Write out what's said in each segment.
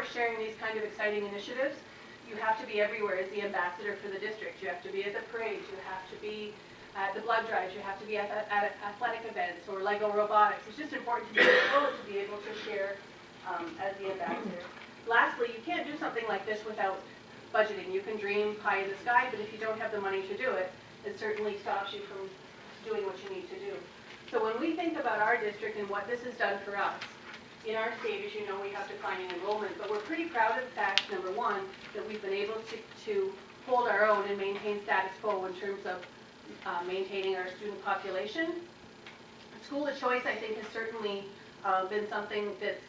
course, sharing these kind of exciting initiatives, you have to be everywhere as the ambassador for the district. You have to be at the parades, you have to be at the blood drives, you have to be at athletic events or Lego robotics. It's just important to be able to share as the ambassador. Lastly, you can't do something like this without budgeting. You can dream pie in the sky, but if you don't have the money to do it, it certainly stops you from doing what you need to do. So when we think about our district and what this has done for us, in our state, as you know, we have declining enrollment, but we're pretty proud of the fact, number one, that we've been able to hold our own and maintain status quo in terms of maintaining our student population. School of choice, I think, has certainly been something that's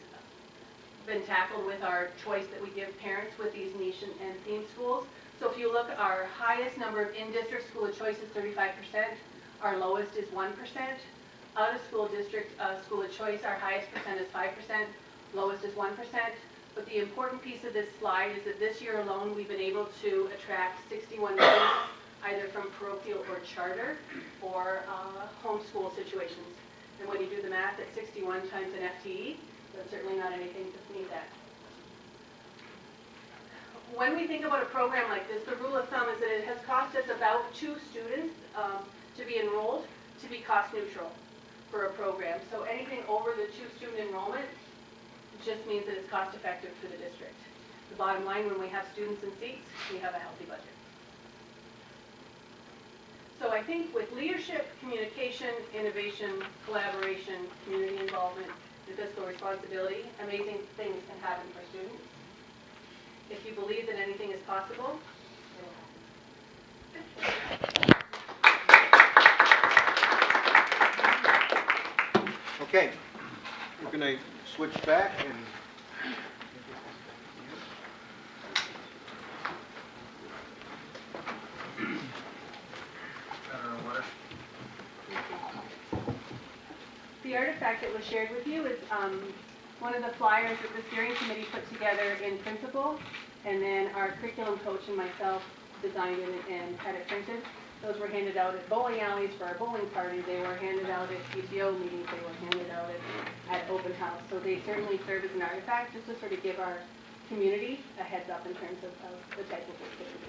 been tackled with our choice that we give parents with these niche and theme schools. So if you look, our highest number of in-district school of choice is 35%. Our lowest is 1%. Out-of-school district school of choice, our highest percent is 5%, lowest is 1%. But the important piece of this slide is that this year alone, we've been able to attract 61 students, either from parochial or charter or homeschool situations. And when you do the math at 61 times an FTE, that's certainly not anything to sneeze at. When we think about a program like this, the rule of thumb is that it has cost us about 2 students to be enrolled to be cost neutral for a program. So anything over the 2-student enrollment just means that it's cost effective for the district. The bottom line, when we have students and seats, we have a healthy budget. So I think with leadership, communication, innovation, collaboration, community involvement, and fiscal responsibility, amazing things can happen for students. If you believe that anything is possible, it will happen. Okay, we're going to switch back and the artifact that was shared with you is one of the flyers that the steering committee put together in principle, and then our curriculum coach and myself designed it and had it printed. Those were handed out at bowling alleys for our bowling party. They were handed out at PTO meetings. They were handed out at open house. So they certainly serve as an artifact just to sort of give our community a heads up in terms of the type of work that we're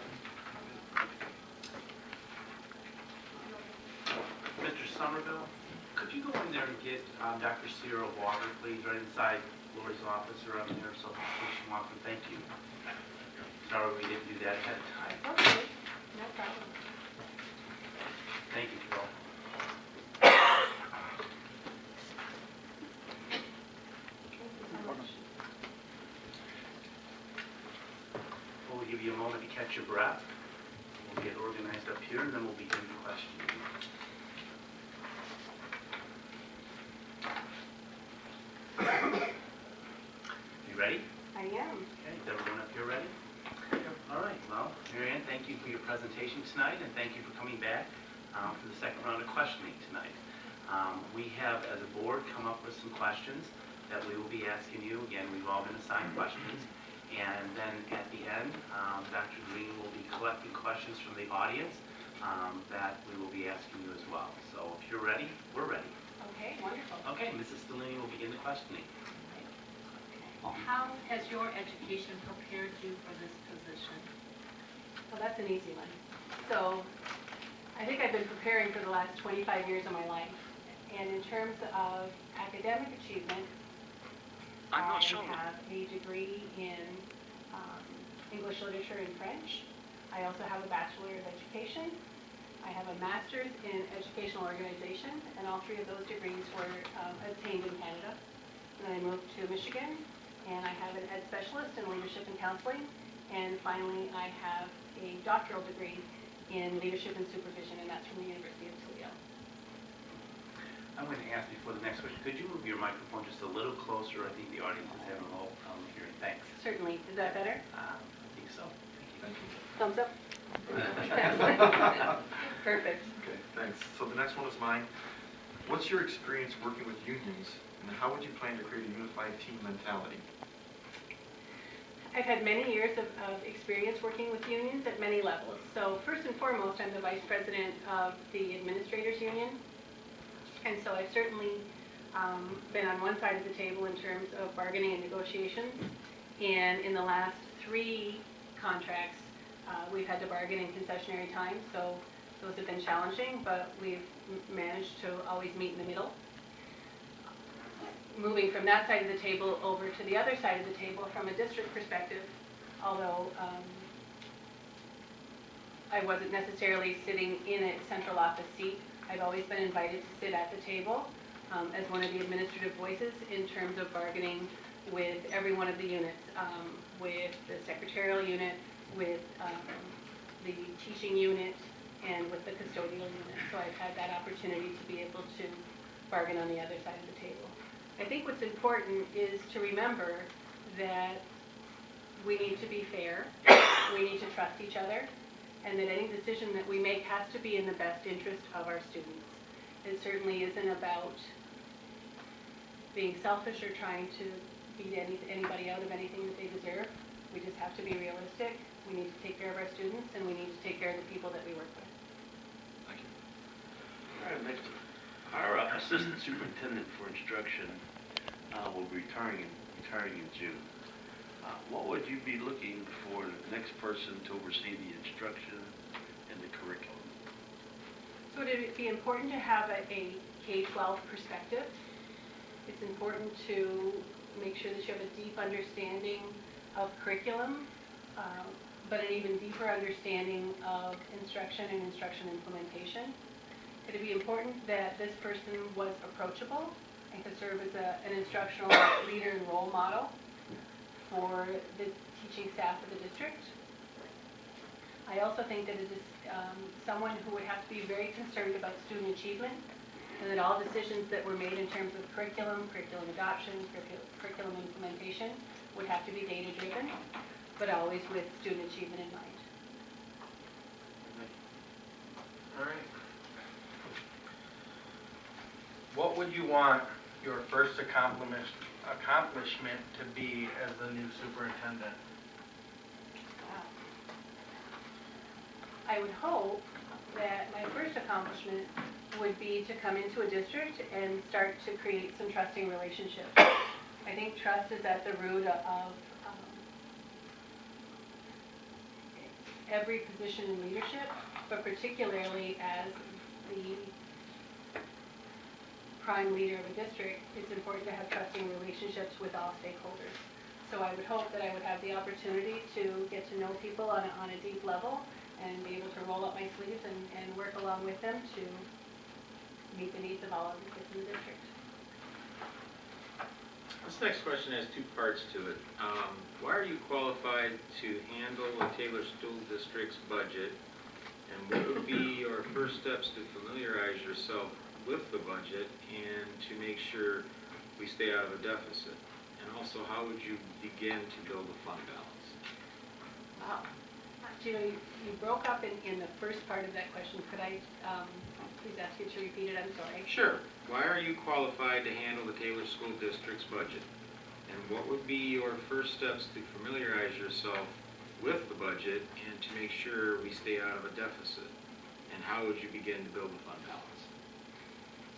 doing. Mr. Somerville, could you go in there and get Dr. Cyr a water, please, right inside Lori's office around there, so she wants to thank you. Sorry we didn't do that ahead of time. Okay, no problem. Thank you, Carol. We'll give you a moment to catch your breath. We'll get organized up here, and then we'll begin the questioning. You ready? I am. Okay, is everyone up here ready? All right, well, Mary Ann, thank you for your presentation tonight, and thank you for coming back for the second round of questioning tonight. We have, as a board, come up with some questions that we will be asking you. Again, we've all been assigned questions. And then at the end, Dr. Green will be collecting questions from the audience that we will be asking you as well. So if you're ready, we're ready. Okay, wonderful. Okay, Mrs. Stellini will begin the questioning. Well, how has your education prepared you for this position? Well, that's an easy one. So I think I've been preparing for the last 25 years of my life. And in terms of academic achievement, I have a degree in English literature and French. I also have a Bachelor of Education. I have a Master's in Educational Organization, and all 3 of those degrees were obtained in Canada. Then I moved to Michigan, and I have an Ed Specialist in Leadership and Counseling. And finally, I have a doctoral degree in Leadership and Supervision, and that's from the University of Toledo. I'm going to ask before the next question, could you move your microphone just a little closer? I think the audience is having a little problem hearing. Thanks. Certainly. Is that better? I think so. Thank you. Thumbs up? Perfect. Okay, thanks. So the next one is mine. What's your experience working with unions, and how would you plan to create a unified team mentality? I've had many years of experience working with unions at many levels. So first and foremost, I'm the Vice President of the Administrators Union. And so I've certainly been on one side of the table in terms of bargaining and negotiations. And in the last 3 contracts, we've had to bargain in concessionary time, so those have been challenging, but we've managed to always meet in the middle. Moving from that side of the table over to the other side of the table from a district perspective, although I wasn't necessarily sitting in a central office seat, I've always been invited to sit at the table as one of the administrative voices in terms of bargaining with every one of the units, with the secretarial unit, with the teaching unit, and with the custodial unit. So I've had that opportunity to be able to bargain on the other side of the table. I think what's important is to remember that we need to be fair, we need to trust each other, and that any decision that we make has to be in the best interest of our students. It certainly isn't about being selfish or trying to beat anybody out of anything that they deserve. We just have to be realistic. We need to take care of our students, and we need to take care of the people that we work with. Thank you. All right, next, our assistant superintendent for instruction will be retiring in June. What would you be looking for the next person to oversee the instruction and the curriculum? So it would be important to have a K-12 perspective. It's important to make sure that you have a deep understanding of curriculum, but an even deeper understanding of instruction and instruction implementation. It would be important that this person was approachable and could serve as an instructional leader and role model for the teaching staff of the district. I also think that it is someone who would have to be very concerned about student achievement, and that all decisions that were made in terms of curriculum adoption, curriculum implementation would have to be data-driven, but always with student achievement in mind. All right. What would you want your first accomplishment to be as the new superintendent? I would hope that my first accomplishment would be to come into a district and start to create some trusting relationships. I think trust is at the root of every position in leadership, but particularly as the prime leader of a district, it's important to have trusting relationships with all stakeholders. So I would hope that I would have the opportunity to get to know people on a deep level and be able to roll up my sleeves and work along with them to meet the needs of all of the kids in the district. This next question has 2 parts to it. Why are you qualified to handle the Taylor School District's budget? And what would be your first steps to familiarize yourself with the budget and to make sure we stay out of a deficit? And also, how would you begin to build a fund balance? Wow. You broke up in the first part of that question. Could I please ask you to repeat it? I'm sorry. Sure. Why are you qualified to handle the Taylor School District's budget? And what would be your first steps to familiarize yourself with the budget and to make sure we stay out of a deficit? And how would you begin to build a fund balance?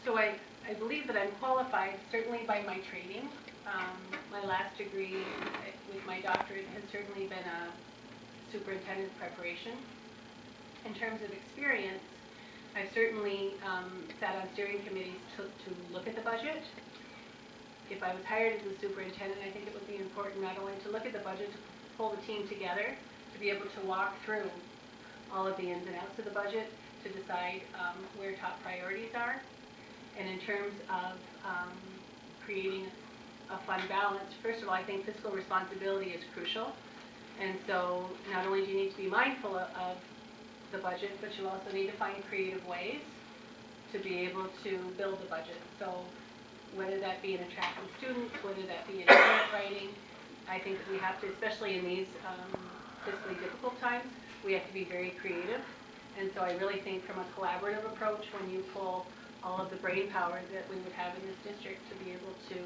So I believe that I'm qualified certainly by my training. My last degree with my doctorate has certainly been a superintendent preparation. In terms of experience, I've certainly sat on steering committees to look at the budget. If I was hired as a superintendent, I think it would be important not only to look at the budget, to pull the team together, to be able to walk through all of the ins and outs of the budget, to decide where top priorities are. And in terms of creating a fund balance, first of all, I think fiscal responsibility is crucial. And so not only do you need to be mindful of the budget, but you also need to find creative ways to be able to build the budget. So whether that be in attracting students, whether that be in grant writing, I think that we have to, especially in these fiscally difficult times, we have to be very creative. And so I really think from a collaborative approach, when you pull all of the brain power that we would have in this district to be able to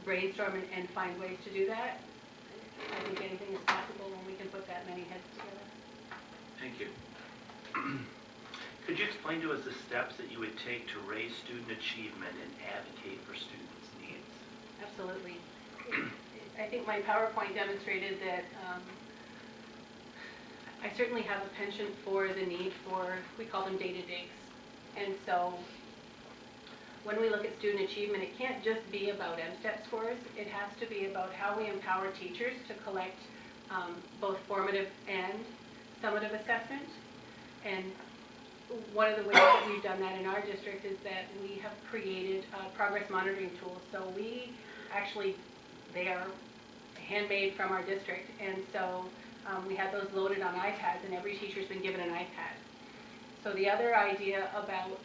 brainstorm and find ways to do that, I think anything is possible when we can put that many heads together. Thank you. Could you explain to us the steps that you would take to raise student achievement and advocate for students' needs? Absolutely. I think my PowerPoint demonstrated that I certainly have a penchant for the need for, we call them data digs. And so when we look at student achievement, it can't just be about MSTEP scores. It has to be about how we empower teachers to collect both formative and summative assessment. And one of the ways that we've done that in our district is that we have created progress monitoring tools. So we actually, they are handmade from our district, and so we had those loaded on iPads, and every teacher's been given an iPad. So the other idea about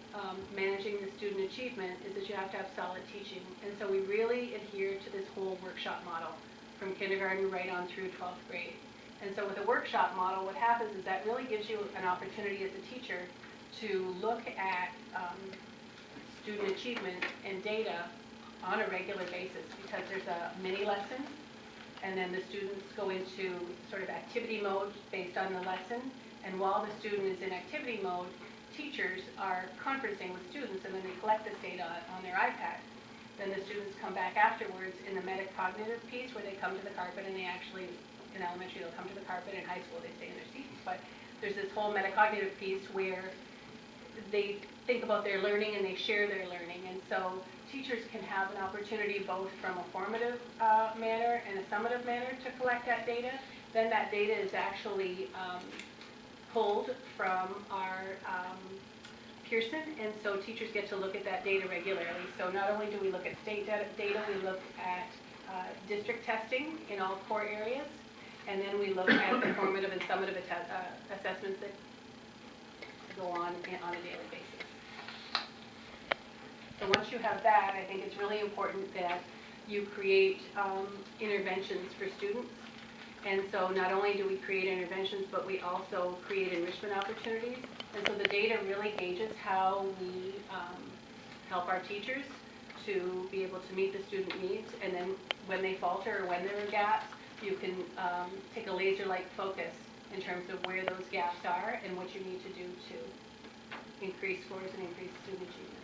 managing the student achievement is that you have to have solid teaching, and so we really adhere to this whole workshop model from kindergarten right on through 12th grade. And so with a workshop model, what happens is that really gives you an opportunity as a teacher to look at student achievement and data on a regular basis, because there's a mini lesson, and then the students go into sort of activity mode based on the lesson. And while the student is in activity mode, teachers are conferencing with students, and then they collect this data on their iPad. Then the students come back afterwards in the metacognitive piece where they come to the carpet, and they actually, in elementary, they'll come to the carpet. In high school, they stay in their seats. But there's this whole metacognitive piece where they think about their learning and they share their learning. And so teachers can have an opportunity both from a formative manner and a summative manner to collect that data. Then that data is actually pulled from our Pearson, and so teachers get to look at that data regularly. So not only do we look at state data, we look at district testing in all core areas, and then we look at the formative and summative assessments that go on a daily basis. So once you have that, I think it's really important that you create interventions for students. And so not only do we create interventions, but we also create enrichment opportunities. And so the data really gauges how we help our teachers to be able to meet the student needs. And then when they falter or when there are gaps, you can take a laser-like focus in terms of where those gaps are and what you need to do to increase scores and increase student achievement.